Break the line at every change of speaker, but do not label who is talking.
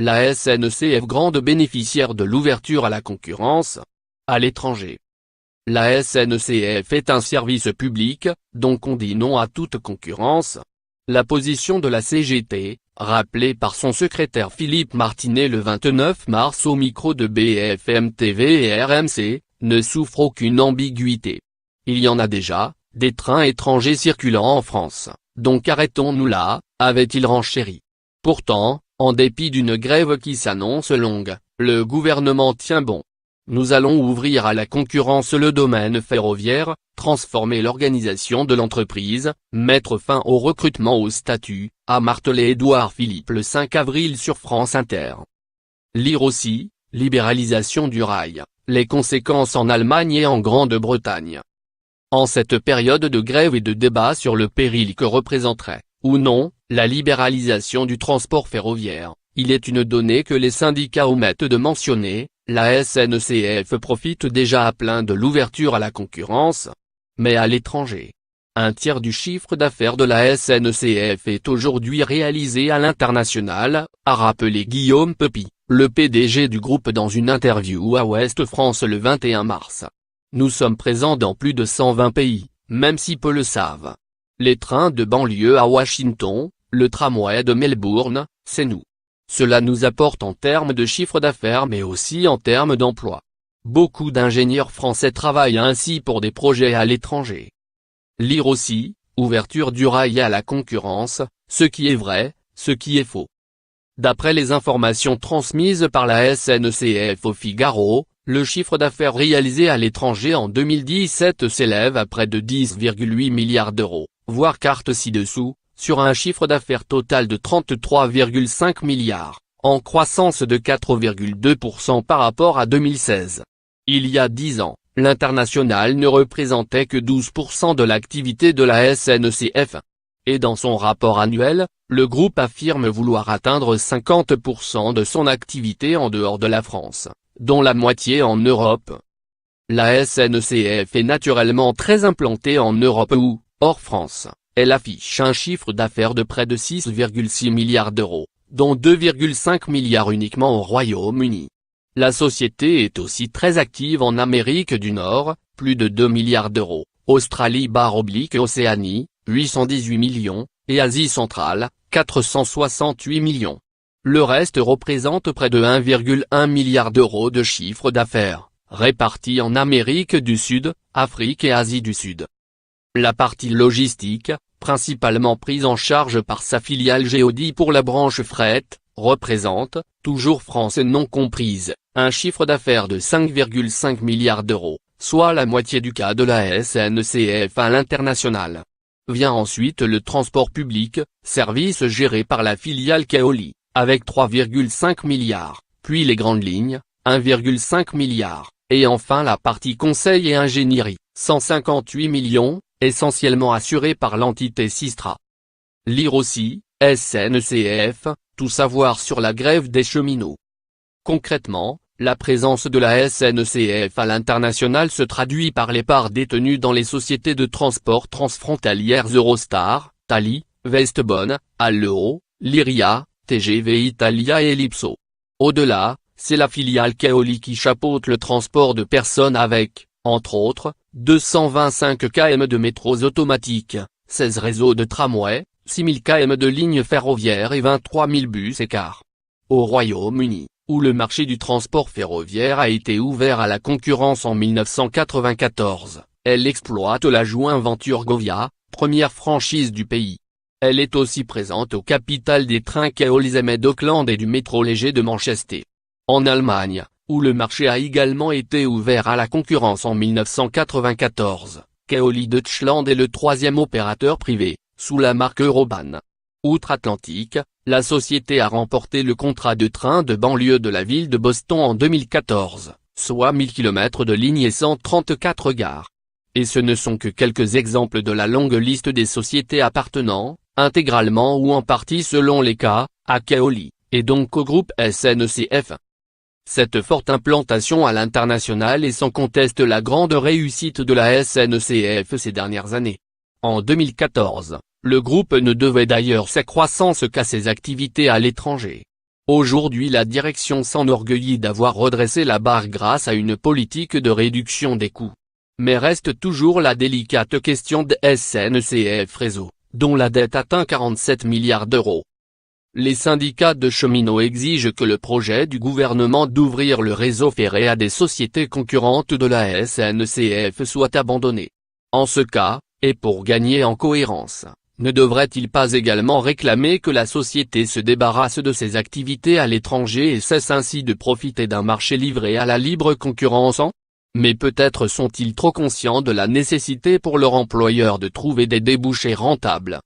La SNCF grande bénéficiaire de l'ouverture à la concurrence à l'étranger. La SNCF est un service public, donc on dit non à toute concurrence. La position de la CGT, rappelée par son secrétaire Philippe Martinet le 29 mars au micro de BFM TV et RMC, ne souffre aucune ambiguïté. Il y en a déjà, des trains étrangers circulant en France, donc arrêtons-nous là, avait-il renchéri. Pourtant, en dépit d'une grève qui s'annonce longue, le gouvernement tient bon. Nous allons ouvrir à la concurrence le domaine ferroviaire, transformer l'organisation de l'entreprise, mettre fin au recrutement au statut, a martelé Édouard Philippe le 5 avril sur France Inter. Lire aussi, libéralisation du rail, les conséquences en Allemagne et en Grande-Bretagne. En cette période de grève et de débat sur le péril que représenterait, ou non, la libéralisation du transport ferroviaire, il est une donnée que les syndicats omettent de mentionner. La SNCF profite déjà à plein de l'ouverture à la concurrence, mais à l'étranger. Un tiers du chiffre d'affaires de la SNCF est aujourd'hui réalisé à l'international, a rappelé Guillaume Pepy, le PDG du groupe dans une interview à Ouest France le 21 mars. Nous sommes présents dans plus de 120 pays, même si peu le savent. Les trains de banlieue à Washington, le tramway de Melbourne, c'est nous. Cela nous apporte en termes de chiffre d'affaires mais aussi en termes d'emploi. Beaucoup d'ingénieurs français travaillent ainsi pour des projets à l'étranger. Lire aussi, ouverture du rail à la concurrence, ce qui est vrai, ce qui est faux. D'après les informations transmises par la SNCF au Figaro, le chiffre d'affaires réalisé à l'étranger en 2017 s'élève à près de 10,8 milliards d'euros, voir carte ci-dessous, sur un chiffre d'affaires total de 33,5 milliards, en croissance de 4,2% par rapport à 2016. Il y a 10 ans, l'international ne représentait que 12% de l'activité de la SNCF. Et dans son rapport annuel, le groupe affirme vouloir atteindre 50% de son activité en dehors de la France, dont la moitié en Europe. La SNCF est naturellement très implantée en Europe ou, hors France. Elle affiche un chiffre d'affaires de près de 6,6 milliards d'euros, dont 2,5 milliards uniquement au Royaume-Uni. La société est aussi très active en Amérique du Nord, plus de 2 milliards d'euros, Australie/Océanie, 818 millions, et Asie centrale, 468 millions. Le reste représente près de 1,1 milliard d'euros de chiffre d'affaires, répartis en Amérique du Sud, Afrique et Asie du Sud. La partie logistique, principalement prise en charge par sa filiale Geodis pour la branche fret, représente, toujours France non comprise, un chiffre d'affaires de 5,5 milliards d'euros, soit la moitié du cas de la SNCF à l'international. Vient ensuite le transport public, service géré par la filiale Keolis, avec 3,5 milliards, puis les grandes lignes, 1,5 milliard, et enfin la partie conseil et ingénierie, 158 millions, essentiellement assurée par l'entité Systra. Lire aussi, SNCF, tout savoir sur la grève des cheminots. Concrètement, la présence de la SNCF à l'international se traduit par les parts détenues dans les sociétés de transport transfrontalières Eurostar, Thalys, Westbon, Alleo, Lyria, TGV Italia et Ellipso. Au-delà, c'est la filiale Keolis qui chapeaute le transport de personnes avec, entre autres, 225 km de métros automatiques, 16 réseaux de tramway, 6000 km de lignes ferroviaires et 23 000 bus et cars. Au Royaume-Uni, où le marché du transport ferroviaire a été ouvert à la concurrence en 1994, elle exploite la joint venture Govia, première franchise du pays. Elle est aussi présente au capital des trains Keolis Med Auckland et du métro léger de Manchester. En Allemagne, où le marché a également été ouvert à la concurrence en 1994, Keolis Deutschland est le troisième opérateur privé, sous la marque Eurobahn. Outre-Atlantique, la société a remporté le contrat de train de banlieue de la ville de Boston en 2014, soit 1000 km de ligne et 134 gares. Et ce ne sont que quelques exemples de la longue liste des sociétés appartenant, intégralement ou en partie selon les cas, à Keolis, et donc au groupe SNCF. Cette forte implantation à l'international est sans conteste la grande réussite de la SNCF ces dernières années. En 2014, le groupe ne devait d'ailleurs sa croissance qu'à ses activités à l'étranger. Aujourd'hui la direction s'enorgueillit d'avoir redressé la barre grâce à une politique de réduction des coûts. Mais reste toujours la délicate question de SNCF Réseau, dont la dette atteint 47 milliards d'euros. Les syndicats de cheminots exigent que le projet du gouvernement d'ouvrir le réseau ferré à des sociétés concurrentes de la SNCF soit abandonné. En ce cas, et pour gagner en cohérence, ne devrait-il pas également réclamer que la société se débarrasse de ses activités à l'étranger et cesse ainsi de profiter d'un marché livré à la libre concurrence? Mais peut-être sont-ils trop conscients de la nécessité pour leur employeur de trouver des débouchés rentables.